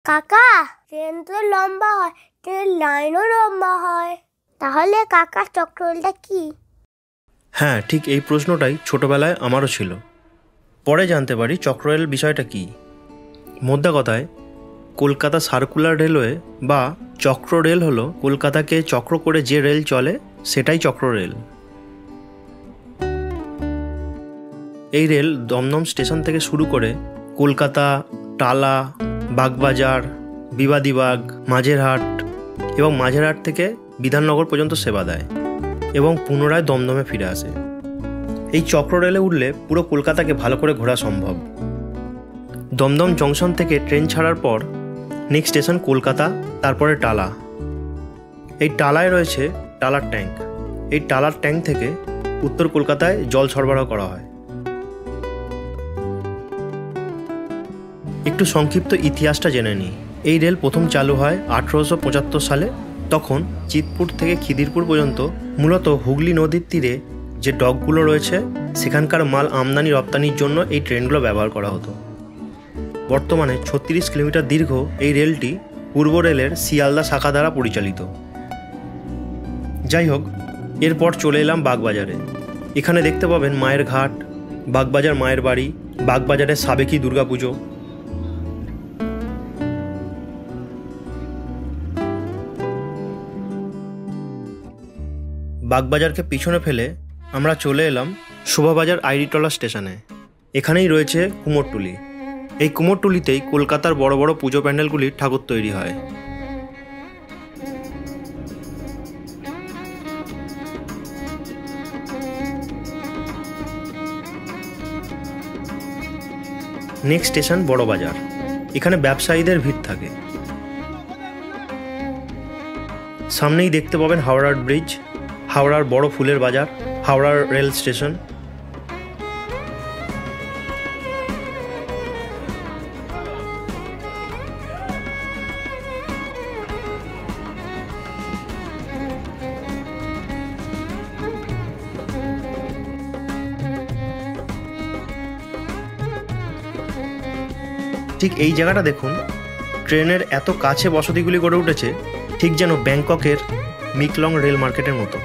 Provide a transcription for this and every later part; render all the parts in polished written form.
কাকা, ট্রেন তো লম্বা হয়, ট্রেন লাইনও লম্বা হয়, তাহলে কাকা চক্ররেলটা কি? হ্যাঁ, ঠিক এই প্রশ্নটাই ছোটবেলায় আমারও ছিল। পরে জানতে পারি চক্ররেল বিষয়টা কি। মোদ্দা কথায়, কলকাতা সার্কুলার রেলওয়ে বা চক্র রেল হলো কলকাতাকে চক্র করে যে রেল চলে সেটাই চক্ররেল। এই রেল দমদম স্টেশন থেকে শুরু করে কলকাতা, টালা, বাগবাজার, বিবাদীবাগ, মাঝেরহাট এবং মাঝেরহাট থেকে বিধাননগর পর্যন্ত সেবা দেয় এবং পুনরায় দমদমে ফিরে আসে। এই চক্র রেলে উঠলে পুরো কলকাতাকে ভালো করে ঘোরা সম্ভব। দমদম জংশন থেকে ট্রেন ছাড়ার পর নেক্সট স্টেশন কলকাতা, তারপরে টালা। এই টালায় রয়েছে টালার ট্যাঙ্ক। এই টালার ট্যাঙ্ক থেকে উত্তর কলকাতায় জল সরবরাহ করা হয়। একটু সংক্ষিপ্ত ইতিহাসটা জেনে নিই। এই রেল প্রথম চালু হয় 1875 সালে। তখন চিতপুর থেকে খিদিরপুর পর্যন্ত মূলত হুগলি নদীর তীরে যে ডকগুলো রয়েছে সেখানকার মাল আমদানি রপ্তানির জন্য এই ট্রেনগুলো ব্যবহার করা হতো। বর্তমানে 36 কিলোমিটার দীর্ঘ এই রেলটি পূর্ব রেলের শিয়ালদা শাখা দ্বারা পরিচালিত। যাই হোক, এরপর চলে এলাম বাগবাজারে। এখানে দেখতে পাবেন মায়ের ঘাট, বাগবাজার মায়ের বাড়ি, বাগবাজারের সাবেকি দুর্গাপুজো। বাগবাজারকে পিছনে ফেলে আমরা চলে এলাম শোভাবাজার আইরিটলা স্টেশনে। এখানেই রয়েছে কুমোরটুলি। এই কুমোরটুলিতেই কলকাতার বড় বড় পুজো প্যান্ডেলগুলির ঠাকুর তৈরি হয়। Next station Burrabazar. এখানে ব্যবসায়ীদের ভিড় থাকে। সামনেই দেখতে পাবেন হাওড়ার ব্রিজ, হাওড়ার বড় ফুলের বাজার, হাওড়ার রেল স্টেশন। ঠিক এই জায়গাটা দেখুন, ট্রেনের এত কাছে বসতিগুলি গড়ে উঠেছে ঠিক যেন ব্যাংককের মিকলং রেল মার্কেটের মতো।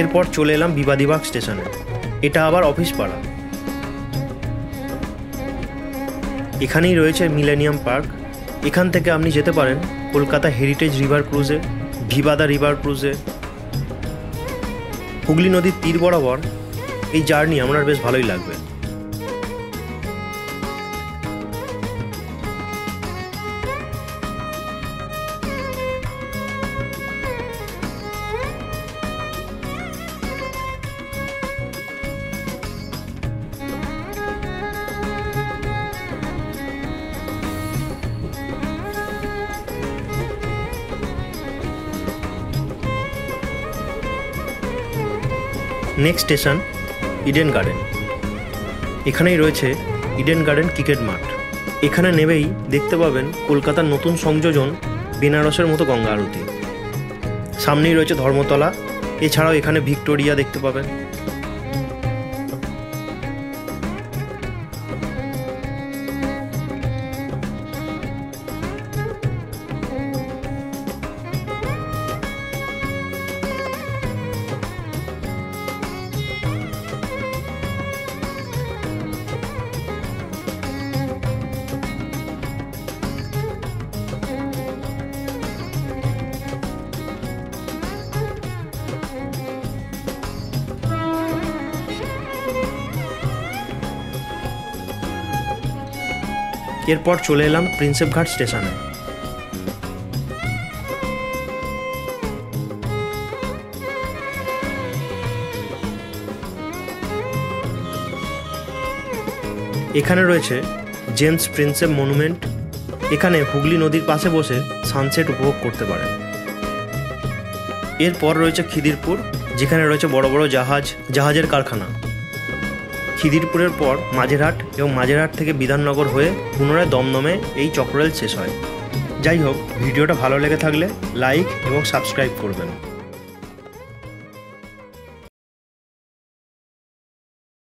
এরপর চলে এলাম বিবাদীবাগ স্টেশনে। এটা আবার অফিস পাড়া। এখানেই রয়েছে মিলেনিয়াম পার্ক। এখান থেকে আপনি যেতে পারেন কলকাতা হেরিটেজ রিভার ক্রুজে, ভিবাদা রিভার ক্রুজে। হুগলি নদীর তীর বরাবর এই জার্নি আমার বেশ ভালোই লাগবে। Next station Eden Garden. এখানেই রয়েছে ইডেন গার্ডেন ক্রিকেট মাঠ। এখানে নেমেই দেখতে পাবেন কলকাতার নতুন সংযোজন বেনারসের মতো গঙ্গা আরতি। সামনেই রয়েছে ধর্মতলা। এছাড়াও এখানে ভিক্টোরিয়া দেখতে পাবেন। এরপর চলে এলাম প্রিন্সেপঘাট স্টেশনে। এখানে রয়েছে জেমস প্রিন্সেপ মনুমেন্ট। এখানে হুগলি নদীর পাশে বসে সানসেট উপভোগ করতে পারেন। এরপর রয়েছে খিদিরপুর, যেখানে রয়েছে বড় বড় জাহাজের কারখানা। খিদিরপুরের পর মাঝেরহাট এবং মাঝেরহাট থেকে বিধাননগর হয়ে পুনরায় দমদমে এই চক্ররেল শেষ হয়। যাই হোক, ভিডিওটা ভালো লেগে থাকলে লাইক এবং সাবস্ক্রাইব করবেন।